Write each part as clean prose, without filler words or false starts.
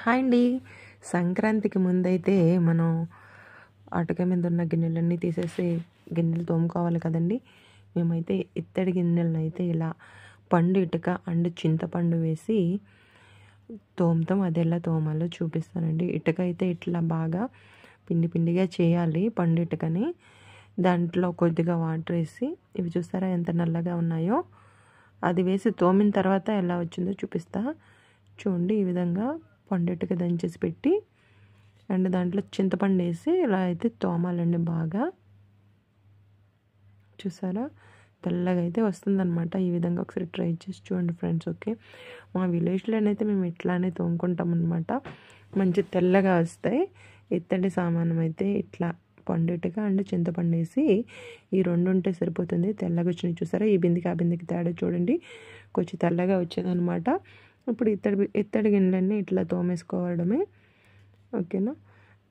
Hi అండి. సంక్రాంతికి ముందైతే మనం అటక మీద ఉన్న గిన్నెలన్నీ తీసేసి గిన్నెలు తోముకోవాలి కదండి. మేమైతే ఇత్తడి గిన్నెలను అయితే ఇలా పండు ఇటుక అండ్ చింతపండు వేసి తోముతాం. అది ఎలా తోమాలో చూపిస్తానండి. ఇటుక అయితే ఇట్లా బాగా పిండి పిండిగా చేయాలి. పండు ఇటుకని దాంట్లో కొద్దిగా వాటర్ వేసి, ఇవి చూస్తారా ఎంత నల్లగా ఉన్నాయో, అది వేసి తోమిన తర్వాత ఎలా వచ్చిందో చూపిస్తా చూడండి. ఈ విధంగా పండుగ దంచేసి పెట్టి అండ్ దాంట్లో చింతపండు వేసి ఇలా అయితే తోమాలండి. బాగా చూసారా తెల్లగా అయితే వస్తుందన్నమాట. ఈ విధంగా ఒకసారి ట్రై చేసి చూడండి ఫ్రెండ్స్. ఓకే, మా విలేజ్లోనైతే మేము ఇట్లానే తోముకుంటాం అనమాట. మంచి తెల్లగా వస్తాయి. ఇత్తడి సామానం అయితే ఇట్లా పండుగ అండ్ చింతపండు వేసి ఈ రెండు ఉంటే సరిపోతుంది. తెల్లగా వచ్చినాయి చూసారా. ఈ బిందికి ఆ బిందికి తేడా చూడండి, కొంచెం తెల్లగా వచ్చిందనమాట. ఇప్పుడు ఇత్తడి గిన్నెలన్నీ ఇట్లా తోమేసుకోవడమే. ఓకేనా.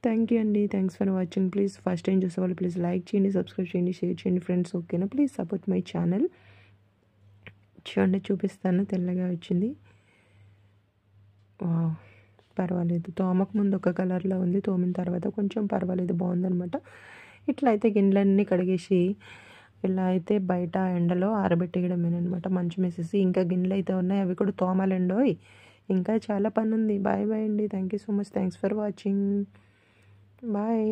థ్యాంక్ యూ అండి. Thanks for watching. Please first time చూసేవాళ్ళు ప్లీజ్ లైక్ చేయండి, సబ్స్క్రైబ్ చేయండి, షేర్ చేయండి ఫ్రెండ్స్. ఓకేనా. Please support my channel. చూడండి చూపిస్తాను. తెల్లగా వచ్చింది. పర్వాలేదు. తోమక ముందు ఒక కలర్లో ఉంది, తోమిన తర్వాత కొంచెం పర్వాలేదు, బాగుందనమాట. ఇట్లా అయితే గిన్నెలన్నీ కడిగేసి ఇలా అయితే బయట ఎండలో ఆరబెట్టేయడమేనమాట. మంచం వేసేసి ఇంకా గిన్నెలు అయితే ఉన్నాయి, అవి కూడా తోమాలండోయ్. ఇంకా చాలా పని ఉంది. బాయ్ బాయ్ అండి. Thank you so much. Thanks for watching. Bye.